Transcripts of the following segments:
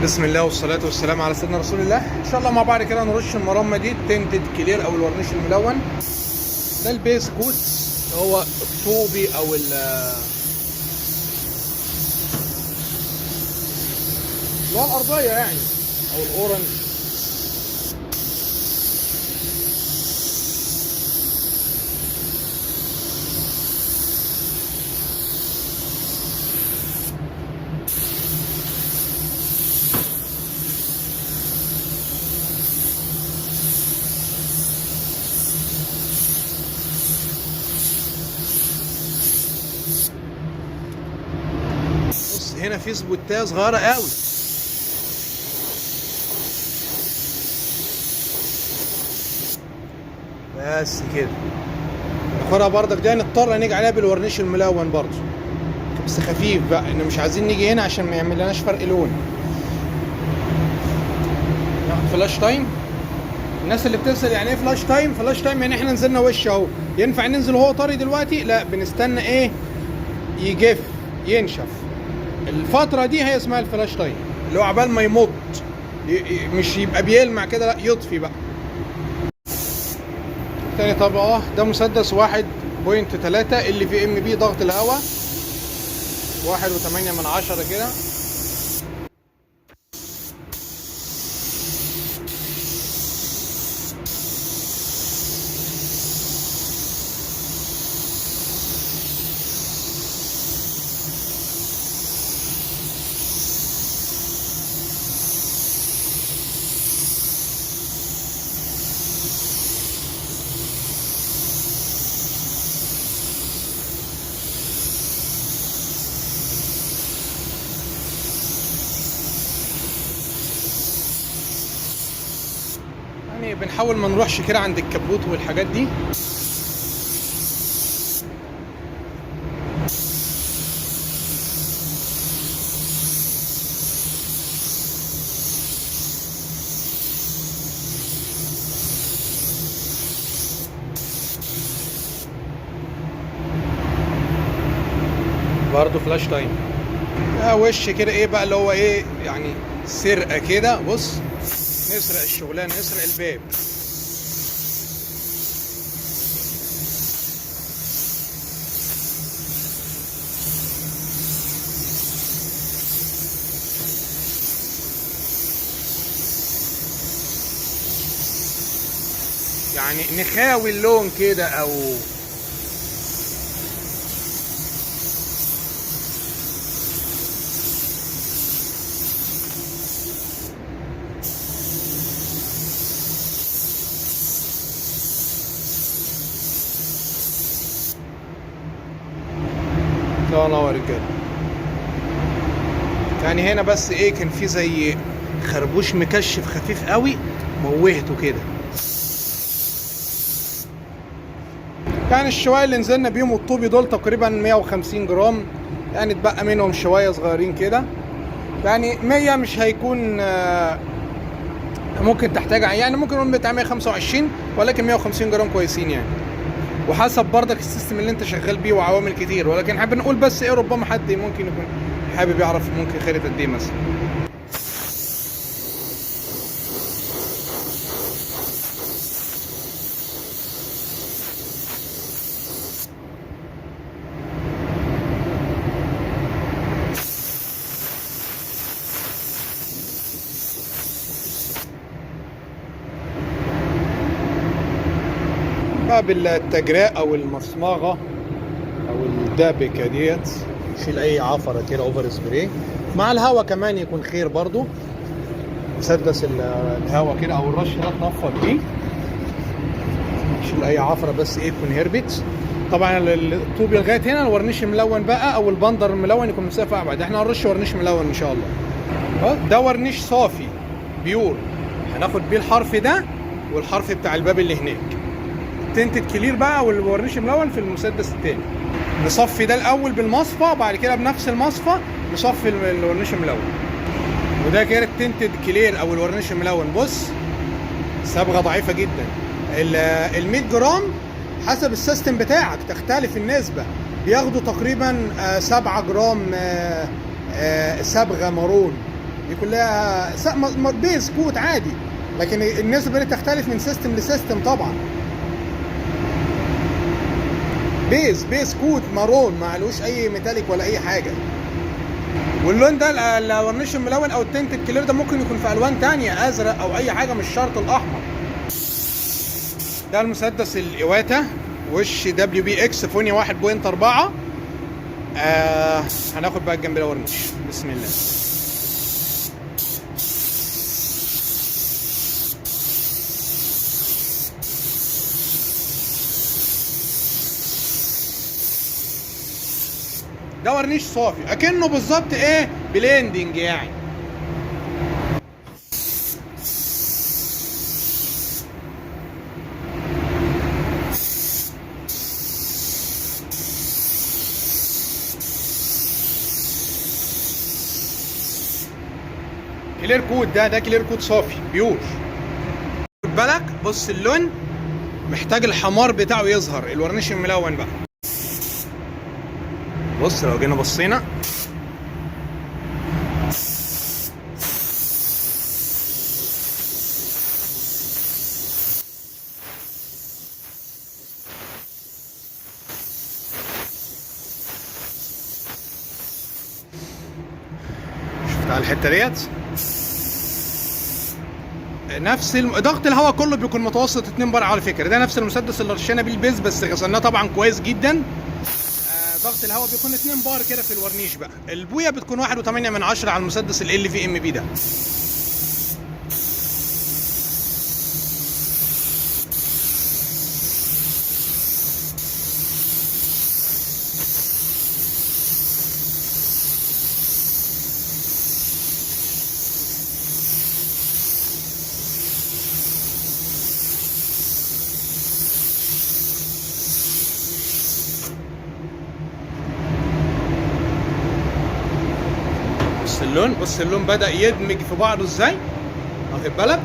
بسم الله والصلاة والسلام على سيدنا رسول الله. ان شاء الله مع بعض كده نرش المرمى دي تنتد كلير او الورنيش الملون. ده البيس كوت اللي هو الطوبي او اللي هو الارضية يعني او الاورنج. هنا في سبوتايه صغيره قوي. بس كده ناخدها بردك دي، نضطر نيجي عليها بالورنيش الملون برضه بس خفيف بقى، ان مش عايزين نيجي هنا عشان ما يعملناش فرق لون. ناخد فلاش تايم. الناس اللي بتسأل يعني ايه فلاش تايم؟ فلاش تايم يعني احنا نزلنا وش اهو، ينفع ننزل وهو طري دلوقتي؟ لا، بنستنى ايه؟ يجف ينشف. الفترة دي هي اسمها الفلاش تايم، اللي هو عبال ما يمط، مش يبقى بيلمع كده، لا يطفي بقى. تاني طبقة ده مسدس 1.3 اللي في ام بي ضغط الهواء 1.8 كده. يعني بنحاول ما نروحش كده عند الكبوت والحاجات دي. برضه فلاش تايم. وش كده ايه بقى اللي هو ايه يعني سرقه كده. بص، نسرق الشغلانه، نسرق الباب. يعني نخاوي اللون كده او الله يا رجاله. يعني هنا بس ايه، كان في زي خربوش مكشف خفيف قوي، موهته كده. يعني الشوايه اللي نزلنا بيهم الطوبي دول تقريبا 150 جرام، يعني اتبقى منهم شويه صغيرين كده. يعني 100 مش هيكون، ممكن تحتاج يعني ممكن نقول بتاع 125، ولكن 150 جرام كويسين يعني، وحسب برضك السيستم اللي انت شغال بيه وعوامل كتير. ولكن حابب نقول بس ايه، ربما حد ممكن يكون حابب يعرف ممكن خيرت قد ايه مثلا. بالتجراء او المصماغه او الدابكه ديت، شيل اي عفره كده اوفر سبراي. مع الهواء كمان يكون خير برضو. مسدس الهواء كده او الرش ده تنفض بيه، شيل اي عفره بس ايه يكون هربت. طبعا الطوبي لغايه هنا الورنيش الملون بقى او البندر الملون يكون مسافه ابعد. احنا هنرش ورنيش ملون ان شاء الله. ده ورنيش صافي بيور، هناخد بيه الحرف ده والحرف بتاع الباب اللي هناك. تنتد كلير بقى والورنيش ملون في المسدس التاني. نصفي ده الاول بالمصفى، بعد كده بنفس المصفى نصفي الورنيش الملون. وده كده التنتد كلير او الورنيش الملون. بص، صبغه ضعيفه جدا. ال 100 جرام حسب السيستم بتاعك تختلف النسبه، بياخدوا تقريبا 7 جرام صبغه مارون، دي كلها بيز كوت عادي، لكن النسبه دي تختلف من سيستم لسيستم طبعا. بيز كوت مارون، ما عليهوش اي ميتاليك ولا اي حاجه. واللون ده الورنيش الملون او التنت الكلير ده ممكن يكون في الوان تانية، ازرق او اي حاجه، مش شرط الاحمر. ده المسدس الايواتا وش دبليو بي اكس فونيا 1.4. هناخد بقى الجنب ده ورنيش. بسم الله. ده ورنيش صافي اكنه بالظبط ايه بليندنج يعني. كلير كود، ده كلير كود صافي بيور. خد بالك، بص اللون محتاج الحمار بتاعه يظهر، الورنيش الملون بقى. بص لو جينا بصينا شفت على الحته ديت، نفس ضغط الهواء كله بيكون متوسط 2 بار على فكره. ده نفس المسدس اللي رشينا بيه البيز، بس غسلناه طبعا كويس جدا. ضغط الهواء بيكون 2 بار كده في الورنيش بقى. البويه بتكون 1.8 على المسدس ال في ام بي ده. بص اللون بدأ يدمج في بعضه ازاي، واخد بالك؟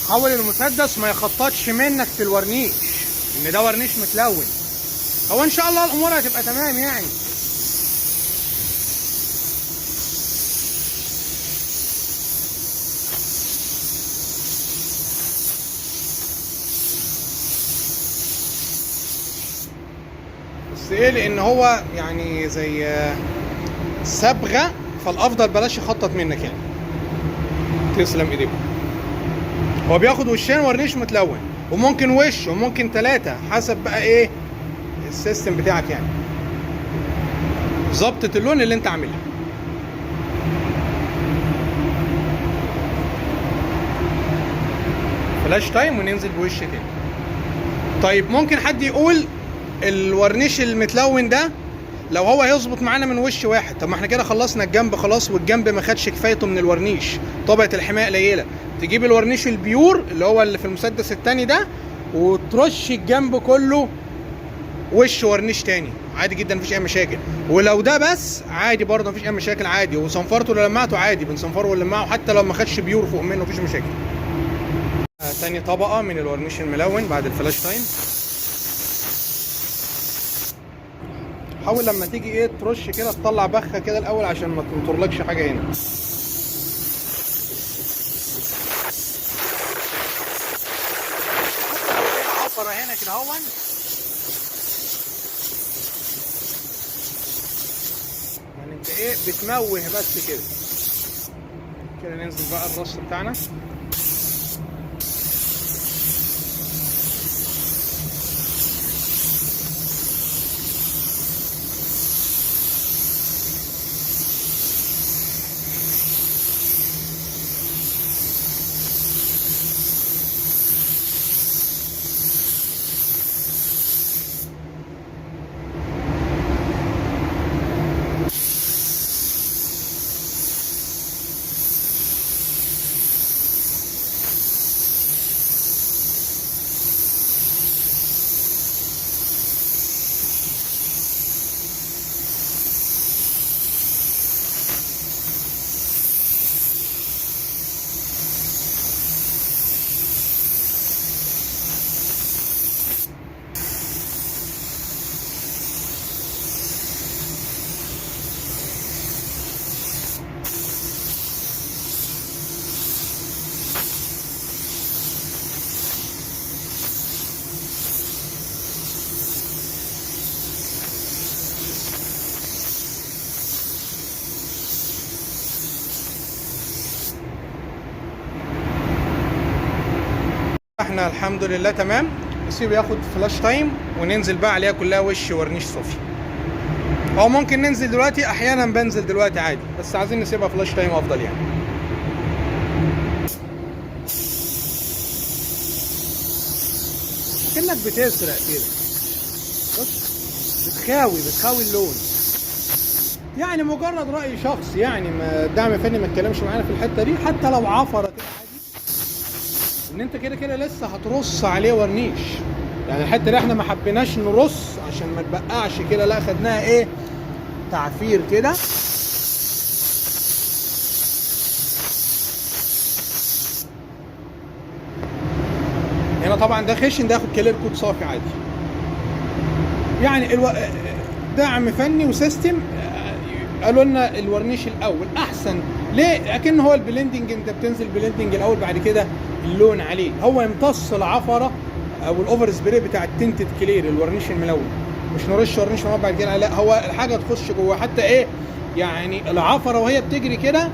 حاول المسدس ما يخططش منك في الورنيش، ان ده ورنيش متلون. هو ان شاء الله الامور هتبقى تمام يعني. بس ايه، لان هو يعني زي صبغه، فالافضل بلاش يخطط منك يعني. تسلم ايديكم. هو بياخد وشين ورنيش متلون، وممكن وش وممكن 3 حسب بقى ايه السيستم بتاعك يعني، ظبطة اللون اللي انت عاملها. فلاش تايم وننزل بوش تاني. طيب ممكن حد يقول الورنيش المتلون ده لو هو هيظبط معانا من وش واحد، طب ما احنا كده خلصنا الجنب خلاص، والجنب ما خدش كفايته من الورنيش، طبقة الحماية قليلة. تجيب الورنيش البيور اللي هو اللي في المسدس التاني ده، وترش الجنب كله وش ورنيش تاني عادي جدا، مفيش اي مشاكل. ولو ده بس عادي برضه مفيش اي مشاكل عادي، وصنفرته ولا لمعته عادي بنصنفره ونلمعه حتى لو ما خدش بيور فوق منه مفيش مشاكل. تاني طبقة من الورنيش الملون بعد الفلاش تايم. حاول لما تيجي ايه ترش كده تطلع بخة كده الاول عشان ما تنطرلكش حاجة هنا. عفرة هنا كده اهون، يعني انت ايه بتموه بس كده. كده ننزل بقى الرص بتاعنا. احنا الحمد لله تمام. نسيبه ياخد فلاش تايم وننزل بقى عليها كلها وش ورنيش صوفي، او ممكن ننزل دلوقتي، احيانا بنزل دلوقتي عادي، بس عايزين نسيبها فلاش تايم افضل يعني. كأنك بتسرق كده، بص بتخاوي اللون يعني، مجرد رأي شخصي يعني، ما دعم فني ما اتكلمش معانا في الحته دي. حتى لو عفره كده عادي، ان انت كده كده لسه هترص عليه ورنيش يعني. الحته دي احنا ما حبيناش نرص عشان ما تبقعش كده، لا خدناها ايه، تعفير كده. هنا طبعا ده خشن، ده ياخد كلير كود صافي عادي يعني. دعم فني وسيستم قالوا لنا الورنيش الاول احسن. ليه؟ اكن هو البلندنج، انت بتنزل بلندنج الاول بعد كده اللون عليه، هو يمتص العفره او الاوفر سبراي بتاع التنتد كلير، الورنيش الملون. مش نرش ورنيش ملون بعد كده، لا، هو الحاجه تخش جوه. حتى ايه يعني، العفره وهي بتجري كده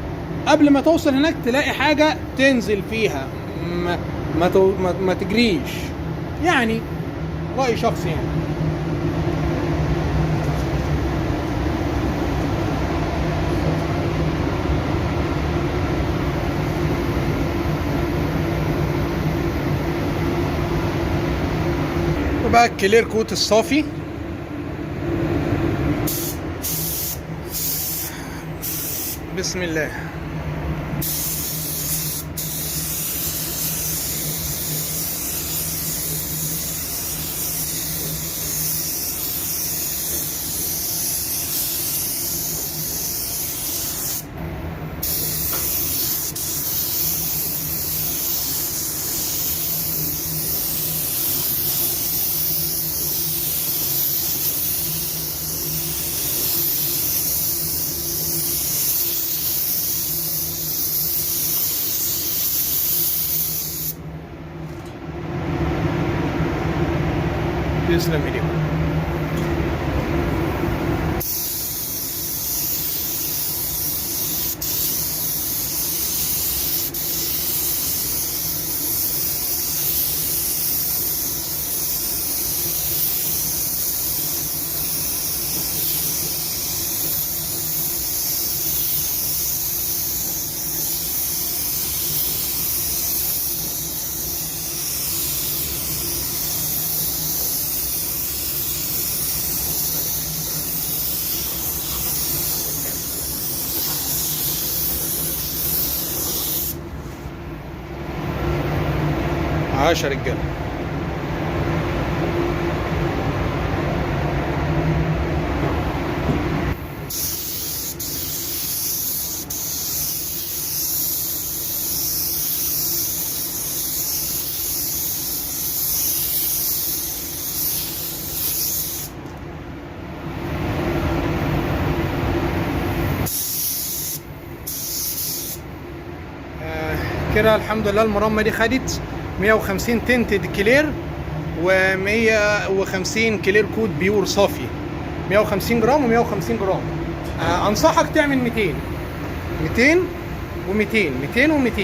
قبل ما توصل هناك تلاقي حاجه تنزل فيها، ما تجريش يعني. راي شخصي يعني. وبقى الكلير كوت الصافي، بسم الله. تسلم ايديكم. عاش يا رجاله. كده الحمد لله المرمى دي خدت 150 تنتد كلير و150 كلير كود بيور صافي، 150 جرام و150 جرام. انصحك تعمل 200 200 و200 200 و200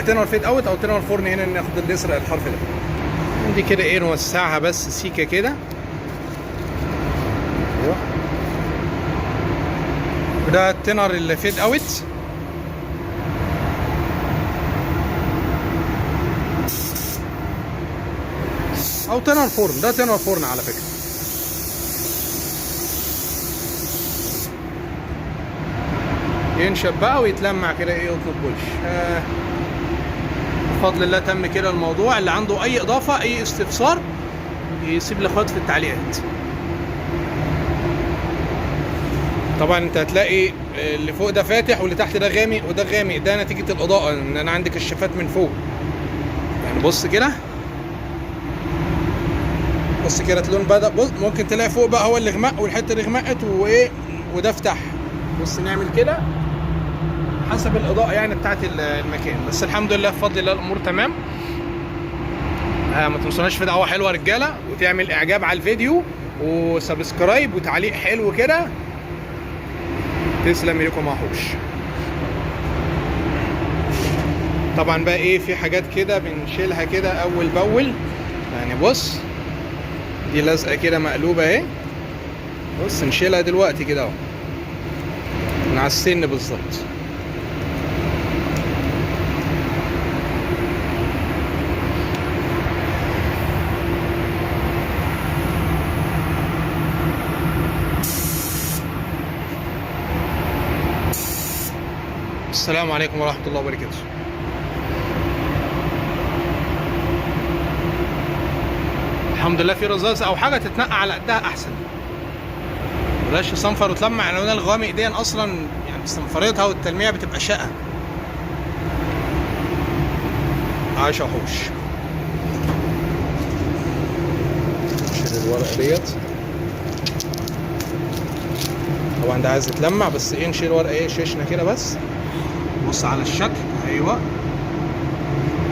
تنور فيد اوت او تنور فرن. هنا ناخد اللي يسرق الحرف ده عندي كده ايه، نوسعها بس سيكه كده. وده التنر اللي فيد اوت. او تنر فرن، ده تنر فرن على فكره. ينشف بقى ويتلمع كده ايه، يطلب بولش. بفضل الله تم كده الموضوع. اللي عنده اي اضافه اي استفسار يسيب لاخوات في التعليقات. طبعا انت هتلاقي اللي فوق ده فاتح واللي تحت ده غامق وده غامق، ده نتيجه الاضاءه، ان انا عندي كشافات من فوق يعني. بص كده، بص كده اللون بدأ. بص ممكن تلاقي فوق بقى هو اللي غمق والحته اللي غمقت وايه، وده فتح. بص نعمل كده حسب الاضاءه يعني بتاعت المكان. بس الحمد لله بفضل الله الامور تمام. ما تنسوناش في دعوه حلوه رجاله، وتعمل اعجاب على الفيديو وسبسكرايب وتعليق حلو كده. تسلم لكم يا وحوش. طبعا بقى ايه، في حاجات كده بنشيلها كده اول باول. يعني بص، دي لزقه كده مقلوبه اهي، بص نشيلها دلوقتي كده اهو من على السن بالظبط. السلام عليكم ورحمة الله وبركاته. الحمد لله في رذاذ او حاجة تتنقى على قدها احسن، بلاش تصنفر وتلمع الالوان الغوامق دي اصلا، يعني استنفرتها والتلميع بتبقى شقة. عاش احوش. شيل الورقة ديت، طبعا ده عايز يتلمع بس ايه، نشيل ورقة ايه شيشنا كده بس. بص على الشكل، ايوه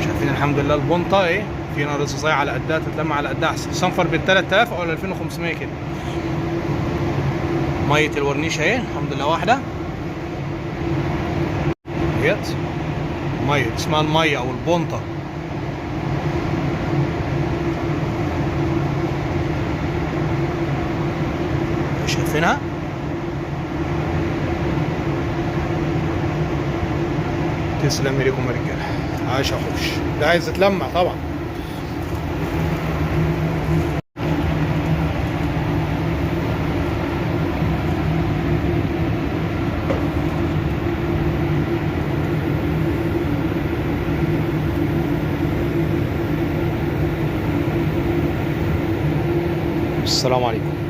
شايفين الحمد لله البنطة ايه، فينا رصاصية على قدها تتلمع على قدها احسن. صنفر بال 3000 او 2500 كده. مية الورنيش اهي الحمد لله واحدة ديت، مية اسمها المية او البنطة. شايفينها؟ تسلم ليكم يا رجاله. عاش اخوش. ده عايز يتلمع طبعا. السلام عليكم.